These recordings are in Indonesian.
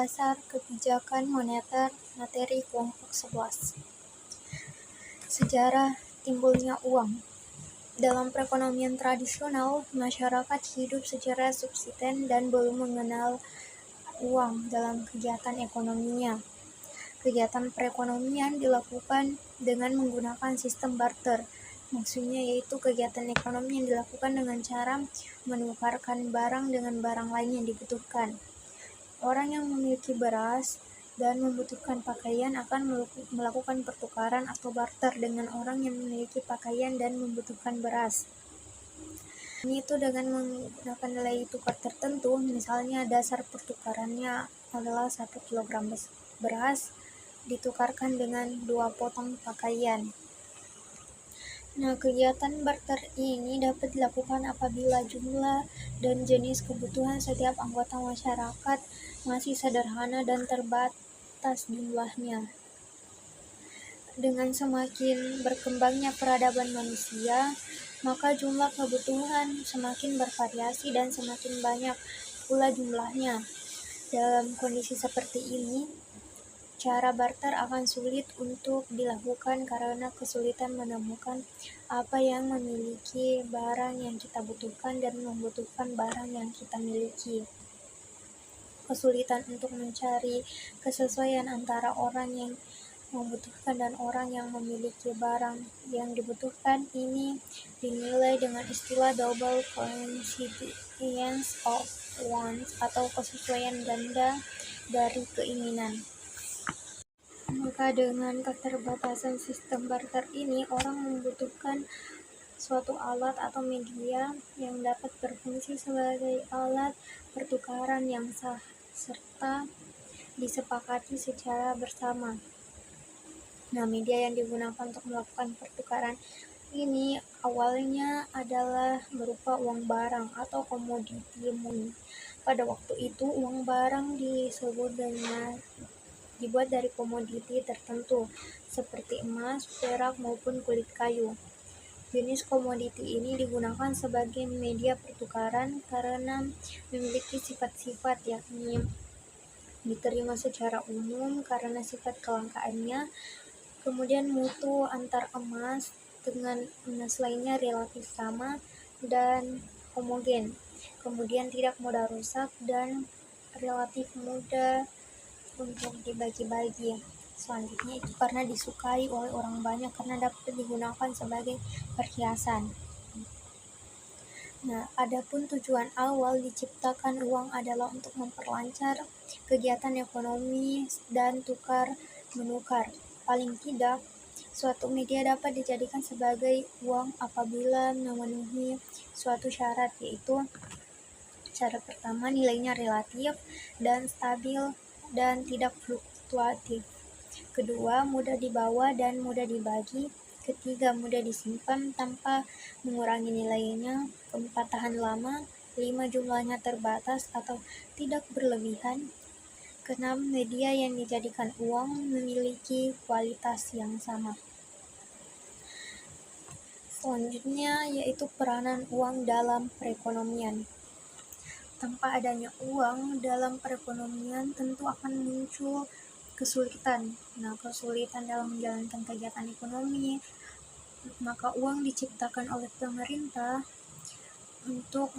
dasar kebijakan moneter materi kelompok 11. Sejarah timbulnya uang. Dalam perekonomian tradisional, masyarakat hidup secara subsisten dan belum mengenal uang dalam kegiatan ekonominya. Kegiatan perekonomian dilakukan dengan menggunakan sistem barter. Maksudnya yaitu kegiatan ekonomi yang dilakukan dengan cara menukarkan barang dengan barang lain yang dibutuhkan. Orang yang memiliki beras dan membutuhkan pakaian akan melakukan pertukaran atau barter dengan orang yang memiliki pakaian dan membutuhkan beras. Ini itu dengan menggunakan nilai tukar tertentu, misalnya dasar pertukarannya adalah 1 kg beras ditukarkan dengan 2 potong pakaian. Nah, kegiatan barter ini dapat dilakukan apabila jumlah dan jenis kebutuhan setiap anggota masyarakat masih sederhana dan terbatas jumlahnya. Dengan semakin berkembangnya peradaban manusia, maka jumlah kebutuhan semakin bervariasi dan semakin banyak pula jumlahnya. Dalam kondisi seperti ini, cara barter akan sulit untuk dilakukan karena kesulitan menemukan apa yang memiliki barang yang kita butuhkan dan membutuhkan barang yang kita miliki. Kesulitan untuk mencari kesesuaian antara orang yang membutuhkan dan orang yang memiliki barang yang dibutuhkan ini dinilai dengan istilah double coincidence of wants atau kesesuaian ganda dari keinginan. Maka dengan keterbatasan sistem barter ini, orang membutuhkan suatu alat atau media yang dapat berfungsi sebagai alat pertukaran yang sah serta disepakati secara bersama. Nah, media yang digunakan untuk melakukan pertukaran ini awalnya adalah berupa uang barang atau komoditi money. Pada waktu itu, uang barang dibuat dari komoditi tertentu seperti emas, perak, maupun kulit kayu. Jenis komoditi ini digunakan sebagai media pertukaran karena memiliki sifat-sifat yakni diterima secara umum karena sifat kelangkaannya, kemudian mutu antar emas dengan emas lainnya relatif sama dan homogen, kemudian tidak mudah rusak dan relatif mudah untuk dibagi-bagi. Selanjutnya itu karena disukai oleh orang banyak karena dapat digunakan sebagai perhiasan. Nah, adapun tujuan awal diciptakan uang adalah untuk memperlancar kegiatan ekonomi dan tukar-menukar. Paling tidak, suatu media dapat dijadikan sebagai uang apabila memenuhi suatu syarat, yaitu syarat pertama nilainya relatif dan stabil dan tidak fluktuatif. Kedua, mudah dibawa dan mudah dibagi. Ketiga, mudah disimpan tanpa mengurangi nilainya. Keempat, tahan lama. 5, jumlahnya terbatas atau tidak berlebihan. Keenam, media yang dijadikan uang memiliki kualitas yang sama. Selanjutnya yaitu peranan uang dalam perekonomian. Tanpa adanya uang dalam perekonomian tentu akan muncul kesulitan. Nah, kesulitan dalam menjalankan kegiatan ekonomi, maka uang diciptakan oleh pemerintah untuk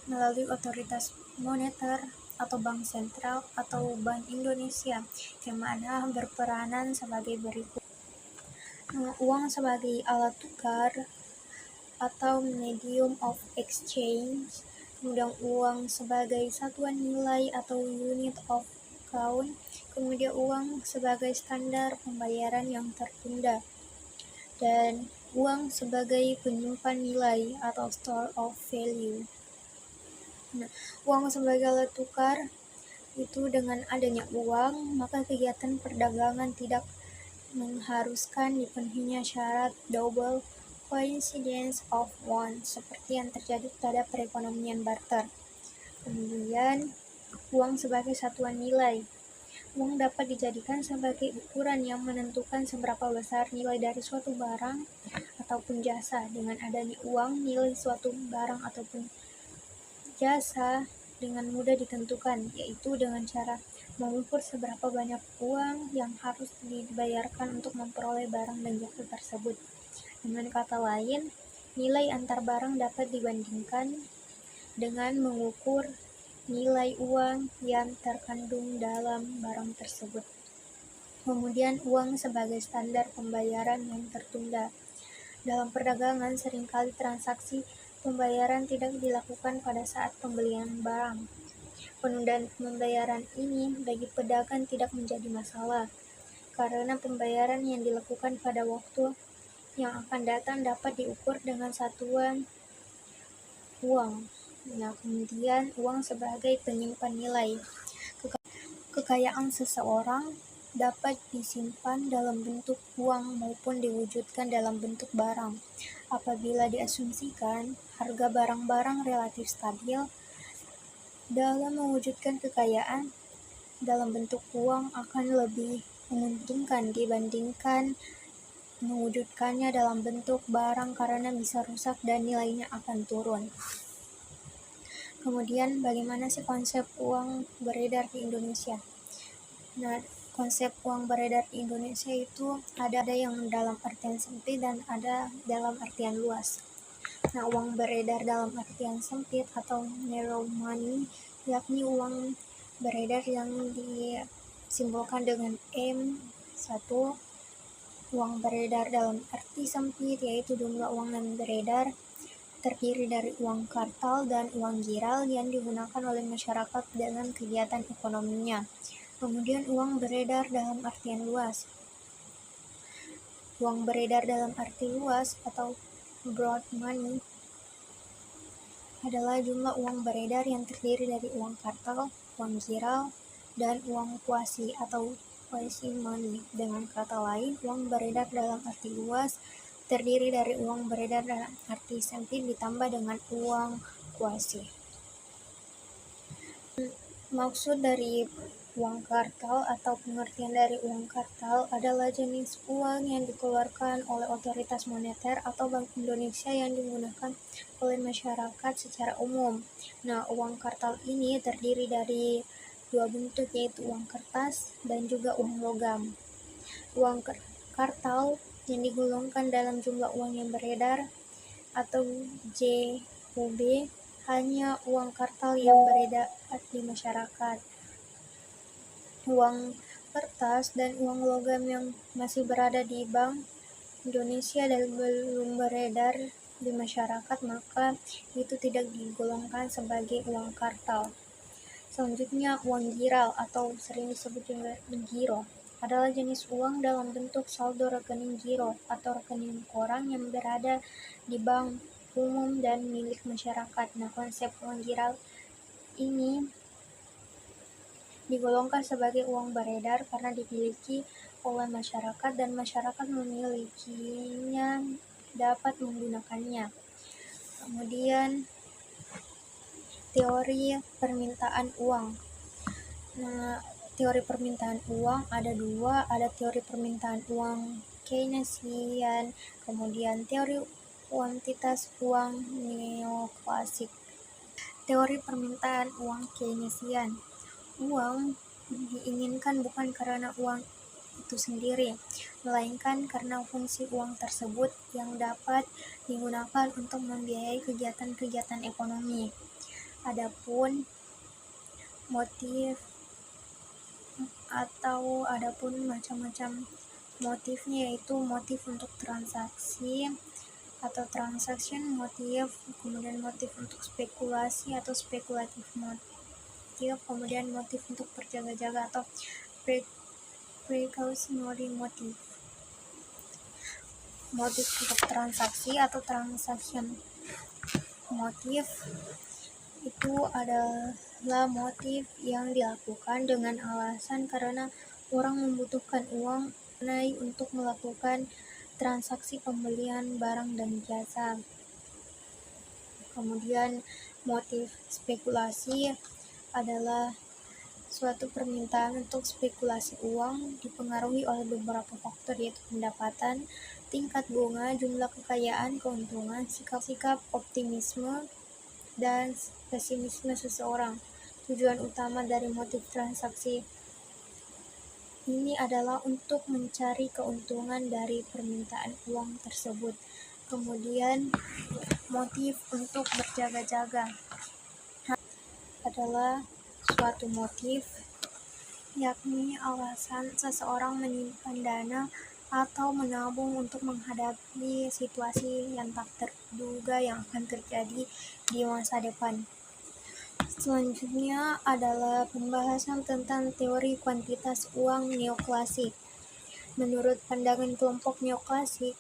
melalui otoritas moneter atau bank sentral atau Bank Indonesia, yang mana berperanan sebagai berikut. Uang sebagai alat tukar atau medium of exchange, kemudian uang sebagai satuan nilai atau unit of count, kemudian uang sebagai standar pembayaran yang tertunda, dan uang sebagai penyimpan nilai atau store of value. Nah, uang sebagai alat tukar itu dengan adanya uang, maka kegiatan perdagangan tidak mengharuskan dipenuhinya syarat double coincidence of wants seperti yang terjadi pada perekonomian barter. Kemudian, uang sebagai satuan nilai. Uang dapat dijadikan sebagai ukuran yang menentukan seberapa besar nilai dari suatu barang ataupun jasa. Dengan adanya uang, nilai suatu barang ataupun jasa dengan mudah ditentukan, yaitu dengan cara mengukur seberapa banyak uang yang harus dibayarkan untuk memperoleh barang dan jasa tersebut. Dengan kata lain, nilai antar barang dapat dibandingkan dengan mengukur nilai uang yang terkandung dalam barang tersebut. Kemudian, uang sebagai standar pembayaran yang tertunda. Dalam perdagangan, seringkali transaksi pembayaran tidak dilakukan pada saat pembelian barang. Penundaan pembayaran ini bagi pedagang tidak menjadi masalah, karena pembayaran yang dilakukan pada waktu yang akan datang dapat diukur dengan satuan uang. Nah, kemudian uang sebagai penyimpan nilai. Kekayaan seseorang dapat disimpan dalam bentuk uang maupun diwujudkan dalam bentuk barang. Apabila diasumsikan harga barang-barang relatif stabil, dalam mewujudkan kekayaan dalam bentuk uang akan lebih menguntungkan dibandingkan mewujudkannya dalam bentuk barang karena bisa rusak dan nilainya akan turun. Kemudian, bagaimana sih konsep uang beredar di Indonesia? Nah, konsep uang beredar di Indonesia itu ada yang dalam artian sempit dan ada dalam artian luas. Nah, uang beredar dalam artian sempit atau narrow money, yakni uang beredar yang disimbolkan dengan M1. Uang beredar dalam arti sempit yaitu jumlah uang yang beredar terdiri dari uang kartal dan uang giral yang digunakan oleh masyarakat dalam kegiatan ekonominya. Kemudian uang beredar dalam artian luas. Uang beredar dalam arti luas atau broad money adalah jumlah uang beredar yang terdiri dari uang kartal, uang giral, dan uang kuasi atau quasi money. Dengan kata lain, uang beredar dalam arti luas terdiri dari uang beredar dalam arti sempit ditambah dengan uang kuasi. Maksud dari uang kartal atau pengertian dari uang kartal adalah jenis uang yang dikeluarkan oleh otoritas moneter atau Bank Indonesia yang digunakan oleh masyarakat secara umum. Nah, uang kartal ini terdiri dari dua bentuk, yaitu uang kertas dan juga uang logam. Uang kartal yang digolongkan dalam jumlah uang yang beredar atau JUB hanya uang kartal yang beredar di masyarakat. Uang kertas dan uang logam yang masih berada di Bank Indonesia dan belum beredar di masyarakat, maka itu tidak digolongkan sebagai uang kartal. Selanjutnya, uang giral atau sering disebut juga giro adalah jenis uang dalam bentuk saldo rekening giro atau rekening koran yang berada di bank umum dan milik masyarakat. Nah, konsep uang giral ini digolongkan sebagai uang beredar karena dimiliki oleh masyarakat dan masyarakat memilikinya dapat menggunakannya. Kemudian, teori permintaan uang. Nah, teori permintaan uang ada dua, ada teori permintaan uang Keynesian, kemudian teori kuantitas uang neoklasik. Teori permintaan uang Keynesian. Uang diinginkan bukan karena uang itu sendiri, melainkan karena fungsi uang tersebut yang dapat digunakan untuk membiayai kegiatan-kegiatan ekonomi. Adapun macam-macam motifnya, yaitu motif untuk transaksi atau transaction motif, kemudian motif untuk spekulasi atau spekulatif motif, kemudian motif untuk berjaga-jaga atau precautionary motif. Motif untuk transaksi atau transaction motif itu adalah motif yang dilakukan dengan alasan karena orang membutuhkan uang tunai untuk melakukan transaksi pembelian barang dan jasa. Kemudian motif spekulasi adalah suatu permintaan untuk spekulasi uang dipengaruhi oleh beberapa faktor, yaitu pendapatan, tingkat bunga, jumlah kekayaan, keuntungan, sikap optimisme dan pesimisme seseorang. Tujuan utama dari motif transaksi ini adalah untuk mencari keuntungan dari permintaan uang tersebut. Kemudian, motif untuk berjaga-jaga adalah suatu motif, yakni alasan seseorang menyimpan dana atau menabung untuk menghadapi situasi yang tak terduga yang akan terjadi di masa depan. Selanjutnya adalah pembahasan tentang teori kuantitas uang neoklasik. Menurut pandangan kelompok neoklasik,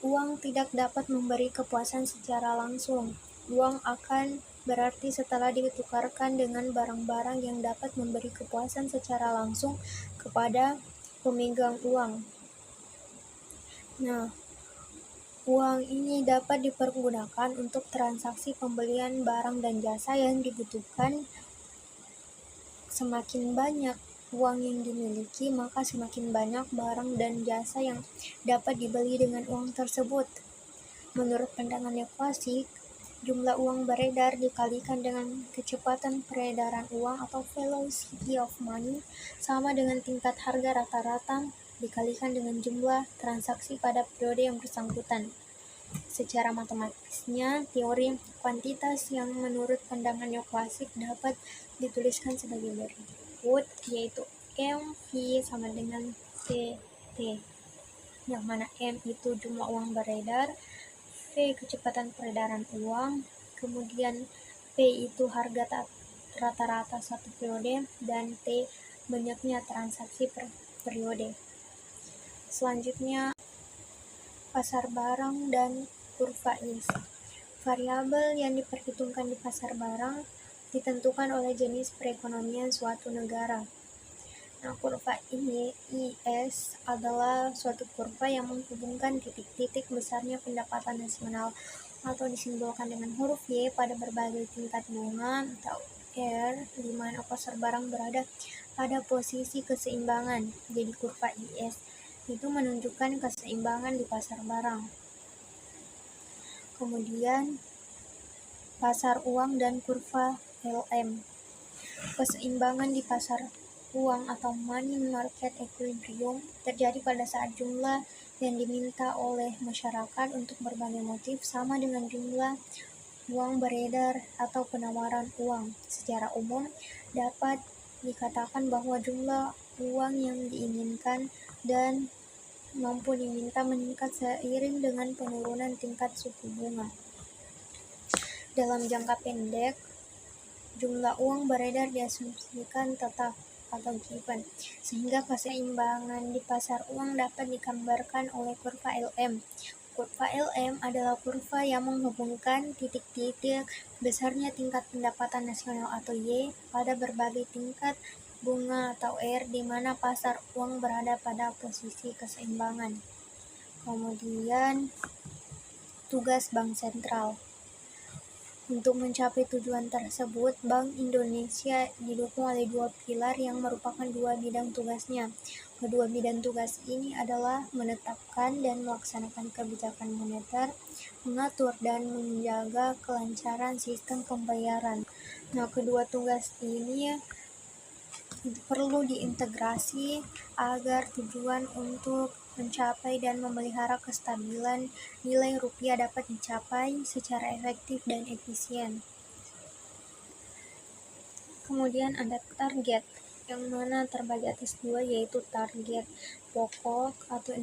uang tidak dapat memberi kepuasan secara langsung. Uang akan berarti setelah ditukarkan dengan barang-barang yang dapat memberi kepuasan secara langsung kepada pemegang uang. Nah, uang ini dapat dipergunakan untuk transaksi pembelian barang dan jasa yang dibutuhkan. Semakin banyak uang yang dimiliki, maka semakin banyak barang dan jasa yang dapat dibeli dengan uang tersebut. Menurut pandangan neoklasik, jumlah uang beredar dikalikan dengan kecepatan peredaran uang atau velocity of money sama dengan tingkat harga rata-rata dikalikan dengan jumlah transaksi pada periode yang bersangkutan. Secara matematisnya, teori kuantitas yang menurut pandangan neoklasik dapat dituliskan sebagai berikut, yaitu MV sama dengan TT, yang mana M itu jumlah uang beredar, V kecepatan peredaran uang, kemudian P itu harga rata-rata satu periode, dan T banyaknya transaksi per periode. Selanjutnya, pasar barang dan kurva Yield. Variabel yang diperhitungkan di pasar barang ditentukan oleh jenis perekonomian suatu negara. Nah, kurva ini IS adalah suatu kurva yang menghubungkan titik-titik besarnya pendapatan nasional atau disimbolkan dengan huruf Y pada berbagai tingkat bunga atau R, di mana pasar barang berada pada posisi keseimbangan. Jadi kurva IS itu menunjukkan keseimbangan di pasar barang. Kemudian pasar uang dan kurva LM. Keseimbangan di pasar uang atau money market equilibrium terjadi pada saat jumlah yang diminta oleh masyarakat untuk berbagai motif sama dengan jumlah uang beredar atau penawaran uang. Secara umum dapat dikatakan bahwa jumlah uang yang diinginkan dan mampu diminta meningkat seiring dengan penurunan tingkat suku bunga. Dalam jangka pendek, jumlah uang beredar diasumsikan tetap atau given, sehingga keseimbangan di pasar uang dapat digambarkan oleh kurva LM. Kurva LM adalah kurva yang menghubungkan titik-titik besarnya tingkat pendapatan nasional atau Y pada berbagai tingkat bunga atau R, di mana pasar uang berada pada posisi keseimbangan. Kemudian, tugas Bank Sentral. Untuk mencapai tujuan tersebut, Bank Indonesia didukung oleh dua pilar yang merupakan dua bidang tugasnya. Kedua bidang tugas ini adalah menetapkan dan melaksanakan kebijakan moneter, mengatur dan menjaga kelancaran sistem pembayaran. Nah, kedua tugas ini perlu diintegrasi agar tujuan untuk mencapai dan memelihara kestabilan nilai rupiah dapat dicapai secara efektif dan efisien. Kemudian ada target, yang mana terbagi atas dua, yaitu target pokok atau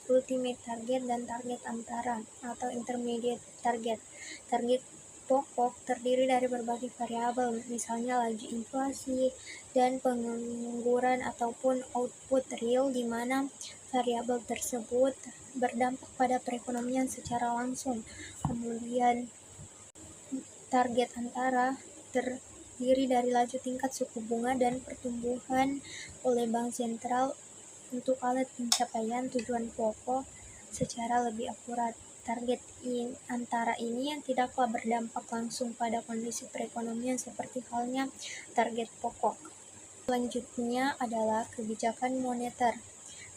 ultimate target dan target antara atau intermediate target. Target pokok terdiri dari berbagai variabel, misalnya laju inflasi dan pengangguran ataupun output real, di mana variabel tersebut berdampak pada perekonomian secara langsung. Kemudian target antara terdiri dari laju tingkat suku bunga dan pertumbuhan oleh Bank Sentral untuk alat pencapaian tujuan pokok secara lebih akurat. Target antara ini yang tidaklah berdampak langsung pada kondisi perekonomian seperti halnya target pokok. Selanjutnya adalah kebijakan moneter.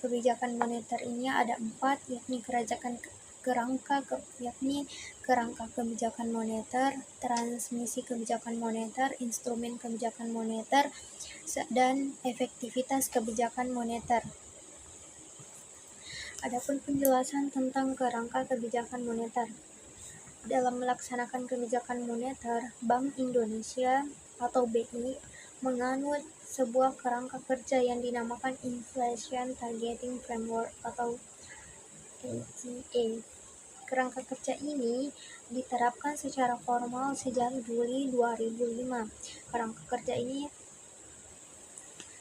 Kebijakan moneter ini ada 4, yakni yakni kerangka kebijakan moneter, transmisi kebijakan moneter, instrumen kebijakan moneter, dan efektivitas kebijakan moneter. Adapun penjelasan tentang kerangka kebijakan moneter. Dalam melaksanakan kebijakan moneter, Bank Indonesia atau BI menganut sebuah kerangka kerja yang dinamakan Inflation Targeting Framework atau ITA. Kerangka kerja ini diterapkan secara formal sejak Juli 2005. Kerangka kerja ini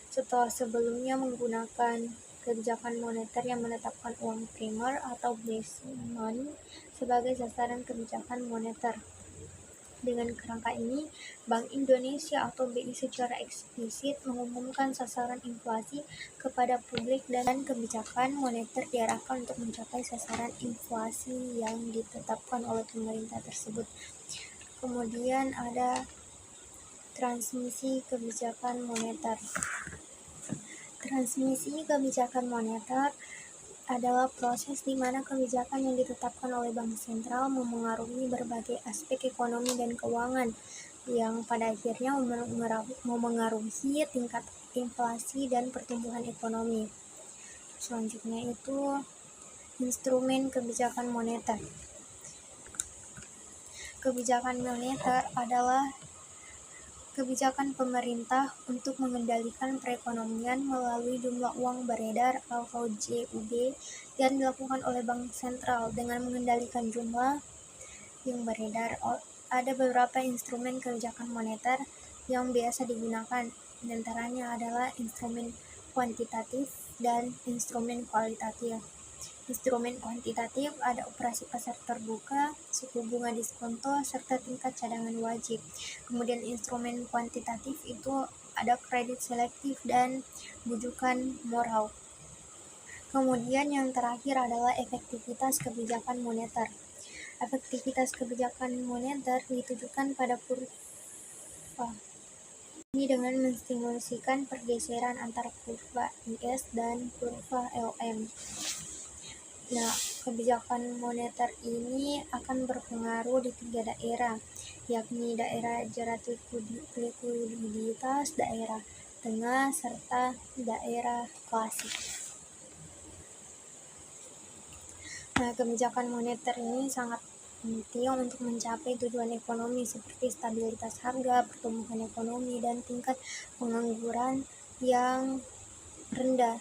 setelah sebelumnya menggunakan kebijakan moneter yang menetapkan uang primer atau base money sebagai sasaran kebijakan moneter. Dengan kerangka ini, Bank Indonesia atau BI secara eksplisit mengumumkan sasaran inflasi kepada publik dan kebijakan moneter diarahkan untuk mencapai sasaran inflasi yang ditetapkan oleh pemerintah tersebut. Kemudian ada transmisi kebijakan moneter. Transmisi kebijakan moneter adalah proses di mana kebijakan yang ditetapkan oleh bank sentral memengaruhi berbagai aspek ekonomi dan keuangan yang pada akhirnya memengaruhi tingkat inflasi dan pertumbuhan ekonomi. Selanjutnya itu instrumen kebijakan moneter. Kebijakan moneter adalah kebijakan pemerintah untuk mengendalikan perekonomian melalui jumlah uang beredar atau JUB yang dilakukan oleh bank sentral dengan mengendalikan jumlah yang beredar. Ada beberapa instrumen kebijakan moneter yang biasa digunakan, diantaranya adalah instrumen kuantitatif dan instrumen kualitatif. Instrumen kuantitatif ada operasi pasar terbuka, suku bunga diskonto, serta tingkat cadangan wajib. Kemudian instrumen kuantitatif itu ada kredit selektif dan bujukan moral. Kemudian yang terakhir adalah efektivitas kebijakan moneter. Efektivitas kebijakan moneter ditujukan pada kurva ini dengan menstimulasikan pergeseran antara kurva IS dan kurva LM. Nah, kebijakan moneter ini akan berpengaruh di 3 daerah, yakni daerah jerat likuiditas, daerah tengah, serta daerah klasik. Nah, kebijakan moneter ini sangat penting untuk mencapai tujuan ekonomi seperti stabilitas harga, pertumbuhan ekonomi, dan tingkat pengangguran yang rendah.